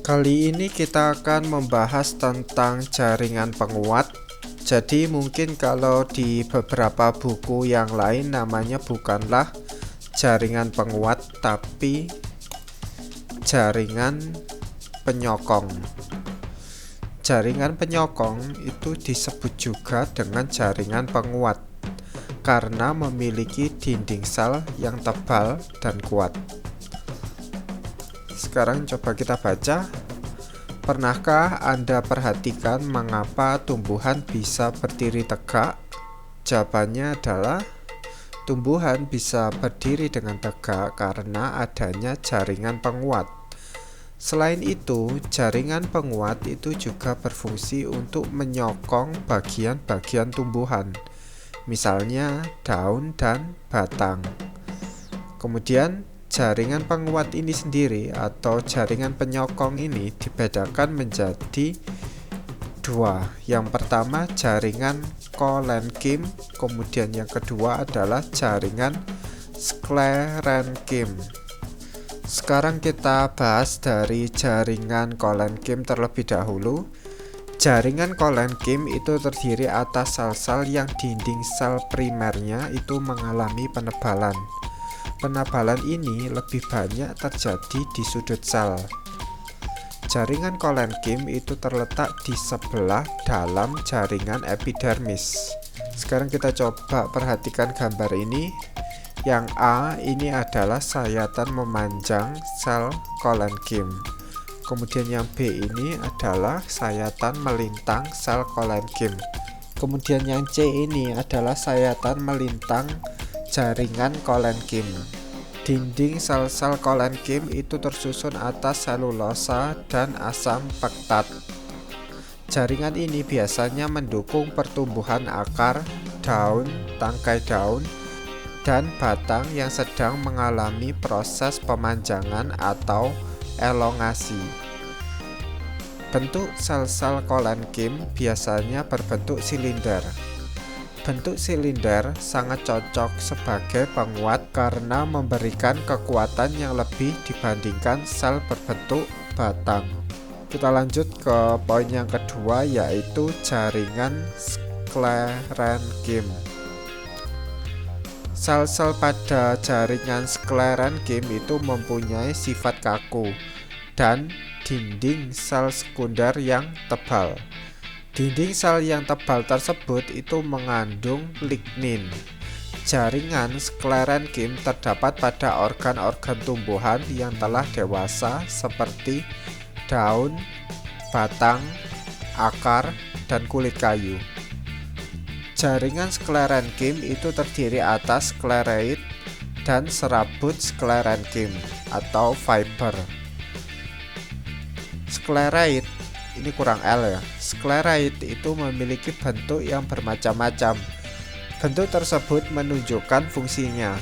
Kali ini kita akan membahas tentang jaringan penguat. Jadi mungkin kalau di beberapa buku yang lain namanya bukanlah jaringan penguat, tapi jaringan penyokong. Jaringan penyokong itu disebut juga dengan jaringan penguat karena memiliki dinding sel yang tebal dan kuat. Sekarang coba kita baca. Pernahkah Anda perhatikan mengapa tumbuhan bisa berdiri tegak? Jawabannya adalah tumbuhan bisa berdiri dengan tegak karena adanya jaringan penguat. Selain itu, jaringan penguat itu juga berfungsi untuk menyokong bagian-bagian tumbuhan, misalnya daun dan batang. Kemudian jaringan penguat ini sendiri atau jaringan penyokong ini dibedakan menjadi dua. Yang pertama jaringan Colenkym, kemudian yang kedua adalah jaringan Sclerenkym. Sekarang kita bahas dari jaringan Colenkym terlebih dahulu. Jaringan Colenkym itu terdiri atas sel-sel yang dinding sel primernya itu mengalami penebalan. Penebalan ini lebih banyak terjadi di sudut sel. Jaringan Colenkym itu terletak di sebelah dalam jaringan epidermis. Sekarang kita coba perhatikan gambar ini. Yang A ini adalah sayatan memanjang sel Colenkym. Kemudian yang B ini adalah sayatan melintang sel Colenkym. Kemudian yang C ini adalah sayatan melintang jaringan Colenkym. Dinding sel-sel Colenkym itu tersusun atas selulosa dan asam pektat. Jaringan ini biasanya mendukung pertumbuhan akar, daun, tangkai daun, dan batang yang sedang mengalami proses pemanjangan atau elongasi. Bentuk sel-sel Colenkym biasanya berbentuk silinder. Bentuk silinder sangat cocok sebagai penguat karena memberikan kekuatan yang lebih dibandingkan sel berbentuk batang. Kita lanjut ke poin yang kedua, yaitu jaringan Sclerenkym. Sel-sel pada jaringan Sclerenkym itu mempunyai sifat kaku dan dinding sel sekunder yang tebal. Dinding sel yang tebal tersebut itu mengandung lignin. Jaringan Sclerenkym terdapat pada organ-organ tumbuhan yang telah dewasa seperti daun, batang, akar, dan kulit kayu. Jaringan Sclerenkym itu terdiri atas sclereid dan serabut Sclerenkym atau fiber. Sclereid ini kurang L ya. Sclereid itu memiliki bentuk yang bermacam-macam. Bentuk tersebut menunjukkan fungsinya.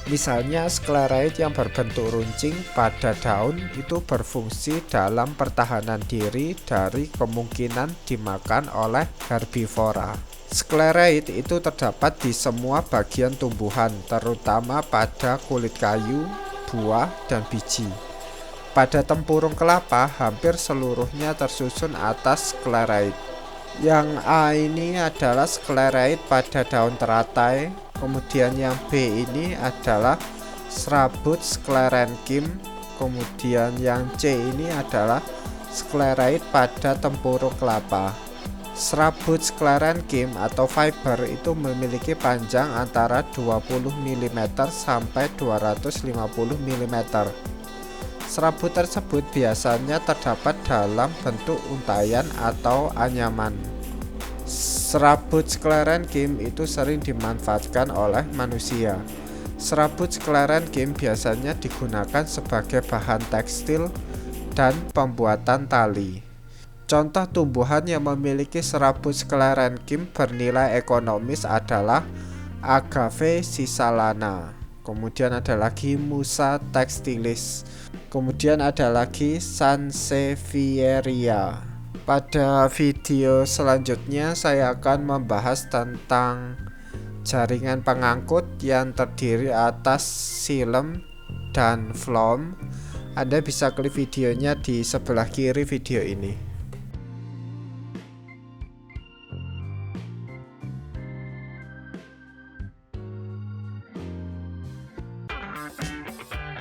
Misalnya sclereid yang berbentuk runcing pada daun itu berfungsi dalam pertahanan diri dari kemungkinan dimakan oleh herbivora. Sclereid itu terdapat di semua bagian tumbuhan, terutama pada kulit kayu, buah, dan biji. Pada tempurung kelapa, hampir seluruhnya tersusun atas sclereid. Yang A ini adalah sclereid pada daun teratai. Kemudian yang B ini adalah serabut Sclerenkym. Kemudian yang C ini adalah sclereid pada tempurung kelapa. Serabut Sclerenkym atau fiber itu memiliki panjang antara 20 mm sampai 250 mm. Serabut tersebut biasanya terdapat dalam bentuk untaian atau anyaman. Serabut Sclerenkym itu sering dimanfaatkan oleh manusia. Serabut Sclerenkym biasanya digunakan sebagai bahan tekstil dan pembuatan tali. Contoh tumbuhan yang memiliki serabut Sclerenkym bernilai ekonomis adalah Agave cisalana. Kemudian ada lagi Musa textilis. Kemudian ada lagi Sansevieria. Pada video selanjutnya saya akan membahas tentang jaringan pengangkut yang terdiri atas xilem dan phloem. Anda bisa klik videonya di sebelah kiri video ini.